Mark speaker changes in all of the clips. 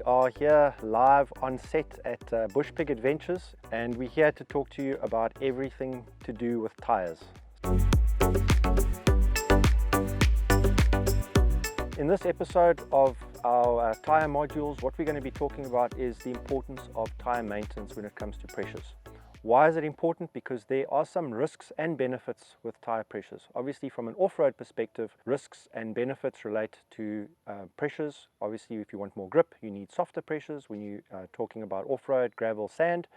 Speaker 1: are here live on set at Bush Pig Adventures, and we're here to talk to you about everything to do with tyres. In this episode of our tyre modules, what we're going to be talking about is the importance of tyre maintenance when it comes to pressures. Why is it important? Because there are some risks and benefits with tyre pressures. Obviously, from an off-road perspective, risks and benefits relate to pressures. Obviously, if you want more grip, you need softer pressures when you are talking about off-road, gravel, sand.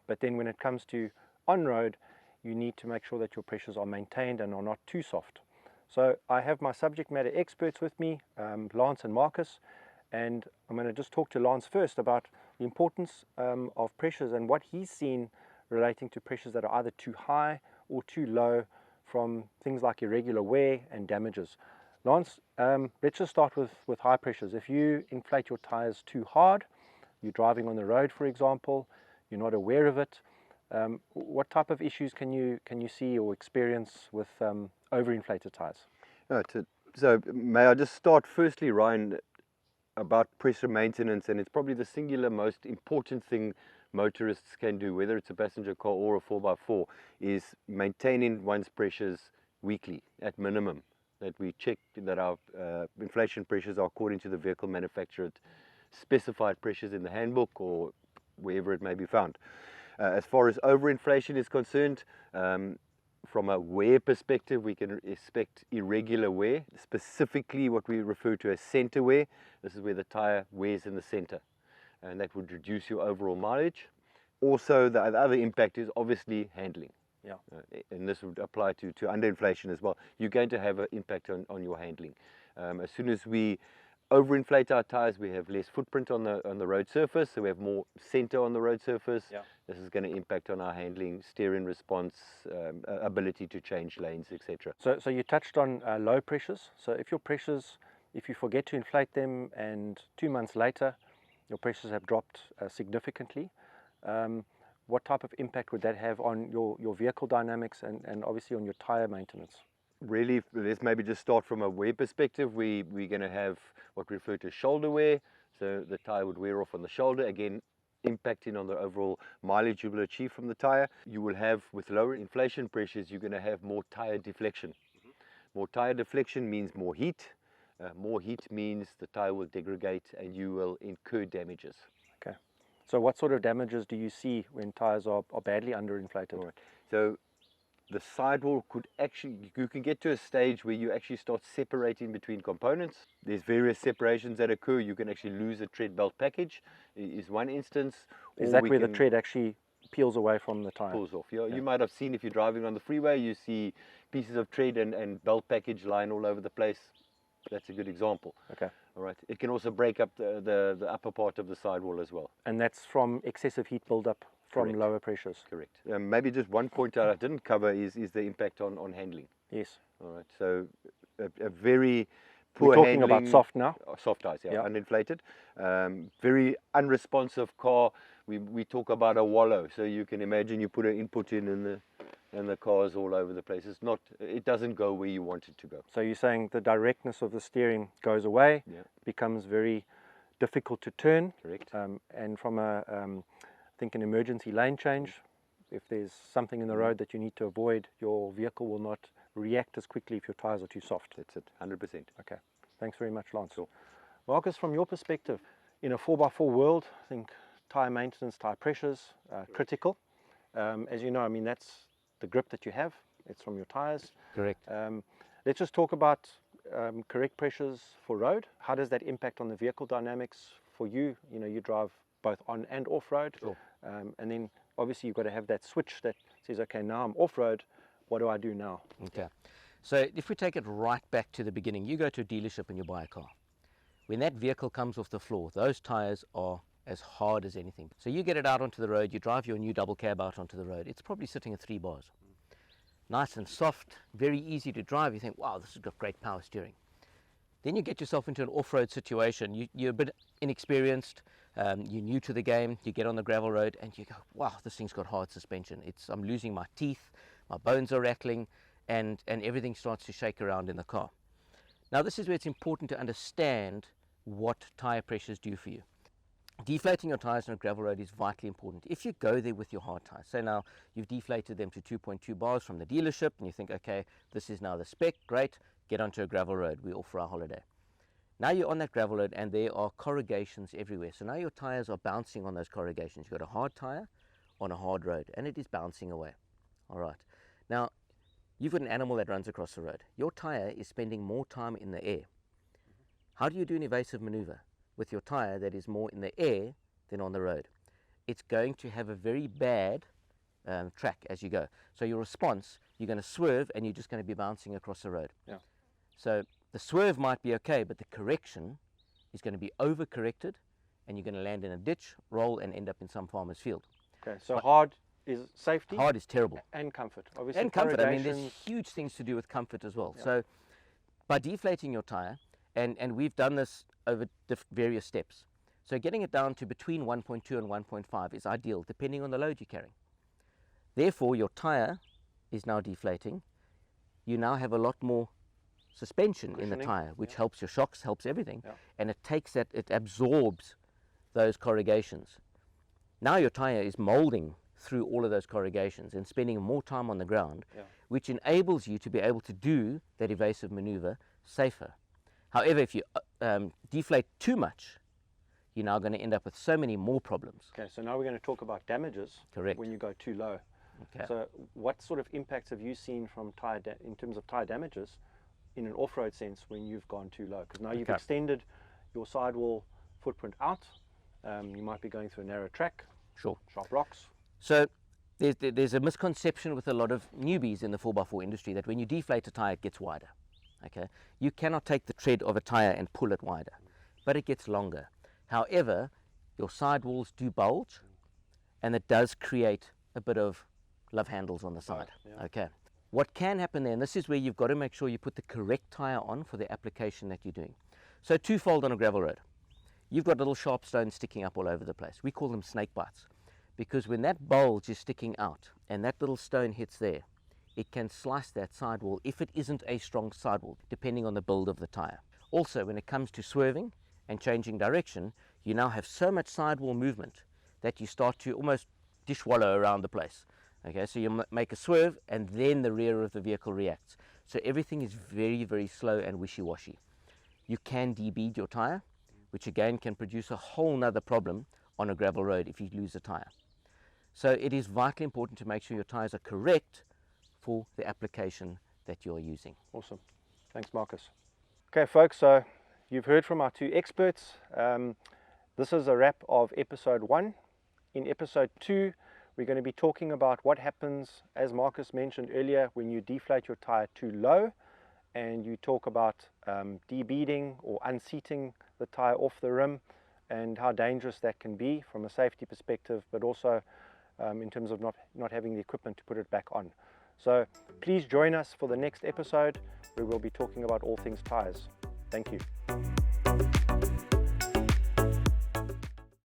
Speaker 1: But then when it comes to on-road, you need to make sure that your pressures are maintained and are not too soft. So I have my subject matter experts with me, Lance and Marcus, and I'm going to just talk to Lance first about the importance of pressures and what he's seen relating to pressures that are either too high or too low from things like irregular wear and damages. Lance, let's just start with high pressures. If you inflate your tires too hard, you're driving on the road, for example, you're not aware of it, what type of issues can you see or experience with overinflated tires?
Speaker 2: So may I just start firstly, Ryan, about pressure maintenance, and it's probably the singular most important thing motorists can do, whether it's a passenger car or a 4x4, is maintaining one's pressures weekly at minimum, that we check that our inflation pressures are according to the vehicle manufacturer's specified pressures in the handbook or wherever it may be found. As far as overinflation is concerned, from a wear perspective, we can expect irregular wear, specifically what we refer to as center wear. This is where the tire wears in the center, and that would reduce your overall mileage. Also, the other impact is obviously handling.
Speaker 1: Yeah.
Speaker 2: And this would apply to underinflation as well. You're going to have an impact on your handling. As soon as we overinflate our tires, we have less footprint on the road surface, so we have more center on the road surface. Yeah. This is going to impact on our handling, steering response, ability to change lanes, etc.
Speaker 1: So you touched on low pressures. So if you forget to inflate them and 2 months later your pressures have dropped significantly, what type of impact would that have on your vehicle dynamics and obviously on your tire maintenance?
Speaker 2: Really, let's maybe just start from a wear perspective. We're going to have what we refer to as shoulder wear. So the tire would wear off on the shoulder, again impacting on the overall mileage you will achieve from the tire. You will have, with lower inflation pressures, you're going to have more tire deflection. More tire deflection means more heat. More heat means the tire will degrade and you will incur damages.
Speaker 1: Okay. So what sort of damages do you see when tires are badly underinflated?
Speaker 2: All right. So the sidewall could actually, you can get to a stage where you actually start separating between components. There's various separations that occur. You can actually lose a tread belt package, is one instance.
Speaker 1: Is that where the tread actually peels away from the tire?
Speaker 2: Pulls off. Yeah. You might have seen, if you're driving on the freeway, you see pieces of tread and belt package lying all over the place. That's a good example.
Speaker 1: Okay.
Speaker 2: All right. It can also break up the upper part of the sidewall as well.
Speaker 1: And that's from excessive heat buildup from
Speaker 2: Correct.
Speaker 1: lower pressures.
Speaker 2: Correct. Maybe just one point I didn't cover is the impact on handling.
Speaker 1: Yes.
Speaker 2: All right. So a very poor
Speaker 1: We're talking
Speaker 2: handling,
Speaker 1: about soft now.
Speaker 2: Soft tires, yeah, underinflated. Very unresponsive car. We talk about a wallow. So you can imagine you put an input in and the car's all over the place. It doesn't go where you want it to go.
Speaker 1: So you're saying the directness of the steering goes away,
Speaker 2: Yeah.
Speaker 1: becomes very difficult to turn.
Speaker 2: Correct.
Speaker 1: And from I think an emergency lane change, if there's something in the road that you need to avoid, your vehicle will not react as quickly if your tires are too soft.
Speaker 2: That's it, 100%.
Speaker 1: Okay, thanks very much, Lance.
Speaker 2: Sure.
Speaker 1: Marcus, from your perspective, in a 4x4 world, I think tyre maintenance, tyre pressures are critical. As you know, I mean, that's the grip that you have. It's from your tires.
Speaker 3: Correct.
Speaker 1: Let's just talk about correct pressures for road. How does that impact on the vehicle dynamics for you? You know, you drive both on and off road.
Speaker 2: Sure.
Speaker 1: And then obviously you've got to have that switch that says, okay, now I'm off road. What do I do now?
Speaker 3: Okay. So if we take it right back to the beginning, you go to a dealership and you buy a car. When that vehicle comes off the floor, those tires are as hard as anything. So you get it out onto the road, you drive your new double cab out onto the road, it's probably sitting at 3 bars. Nice and soft, very easy to drive. You think, wow, this has got great power steering. Then you get yourself into an off-road situation. You're a bit inexperienced, you're new to the game, you get on the gravel road and you go, wow, this thing's got hard suspension. I'm losing my teeth, my bones are rattling, and everything starts to shake around in the car. Now this is where it's important to understand what tire pressures do for you. Deflating your tyres on a gravel road is vitally important. If you go there with your hard tyres, say now you've deflated them to 2.2 bars from the dealership and you think, okay, this is now the spec, great, get onto a gravel road, we're off for our holiday. Now you're on that gravel road and there are corrugations everywhere. So now your tyres are bouncing on those corrugations. You've got a hard tyre on a hard road and it is bouncing away. All right. Now, you've got an animal that runs across the road. Your tyre is spending more time in the air. How do you do an evasive maneuver with your tyre that is more in the air than on the road? It's going to have a very bad track as you go. So your response, you're going to swerve and you're just going to be bouncing across the road.
Speaker 1: Yeah.
Speaker 3: So the swerve might be okay, but the correction is going to be over-corrected and you're going to land in a ditch, roll and end up in some farmer's field.
Speaker 1: Okay, so hard is safety.
Speaker 3: Hard is terrible.
Speaker 1: And comfort, obviously.
Speaker 3: And comfort, I mean, there's
Speaker 1: corrugations.
Speaker 3: huge things to do with comfort as well.
Speaker 1: Yeah.
Speaker 3: So by deflating your tyre, and we've done this over various steps. So getting it down to between 1.2 and 1.5 is ideal, depending on the load you're carrying. Therefore, your tyre is now deflating. You now have a lot more suspension in the
Speaker 1: Cushioning,
Speaker 3: tyre, which
Speaker 1: yeah.
Speaker 3: helps your shocks, helps everything.
Speaker 1: Yeah.
Speaker 3: And it takes that, it absorbs those corrugations. Now your tyre is moulding through all of those corrugations and spending more time on the ground,
Speaker 1: Yeah.
Speaker 3: which enables you to be able to do that evasive maneuver safer. However, if you deflate too much, you're now going to end up with so many more problems.
Speaker 1: Okay, so now we're going to talk about damages.
Speaker 3: Correct.
Speaker 1: When you go too low.
Speaker 3: Okay.
Speaker 1: So what sort of impacts have you seen from in terms of tyre damages in an off-road sense when you've gone too low? Because now you've
Speaker 3: Okay.
Speaker 1: extended your sidewall footprint out. You might be going through a narrow track,
Speaker 3: Sure.
Speaker 1: sharp rocks.
Speaker 3: So there's a misconception with a lot of newbies in the 4x4 industry that when you deflate a tyre, it gets wider. Okay, you cannot take the tread of a tyre and pull it wider, but it gets longer. However, your sidewalls do bulge, and it does create a bit of love handles on the side.
Speaker 1: yeah.
Speaker 3: Okay, what can happen there, and this is where you've got to make sure you put the correct tyre on for the application that you're doing. So twofold on a gravel road. You've got little sharp stones sticking up all over the place. We call them snake bites, because when that bulge is sticking out and that little stone hits there, it can slice that sidewall if it isn't a strong sidewall, depending on the build of the tyre. Also, when it comes to swerving and changing direction, you now have so much sidewall movement that you start to almost dishwallow around the place. Okay, so you make a swerve and then the rear of the vehicle reacts. So everything is very, very slow and wishy-washy. You can debead your tyre, which again can produce a whole nother problem on a gravel road if you lose a tyre. So it is vitally important to make sure your tyres are correct for the application that you're using.
Speaker 1: Awesome. Thanks, Marcus. Okay, folks, so you've heard from our two experts. This is a wrap of episode 1. In episode 2, we're going to be talking about what happens, as Marcus mentioned earlier, when you deflate your tyre too low, and you talk about debeading or unseating the tyre off the rim and how dangerous that can be from a safety perspective, but also in terms of not having the equipment to put it back on. So please join us for the next episode where we'll be talking about all things tyres. Thank you.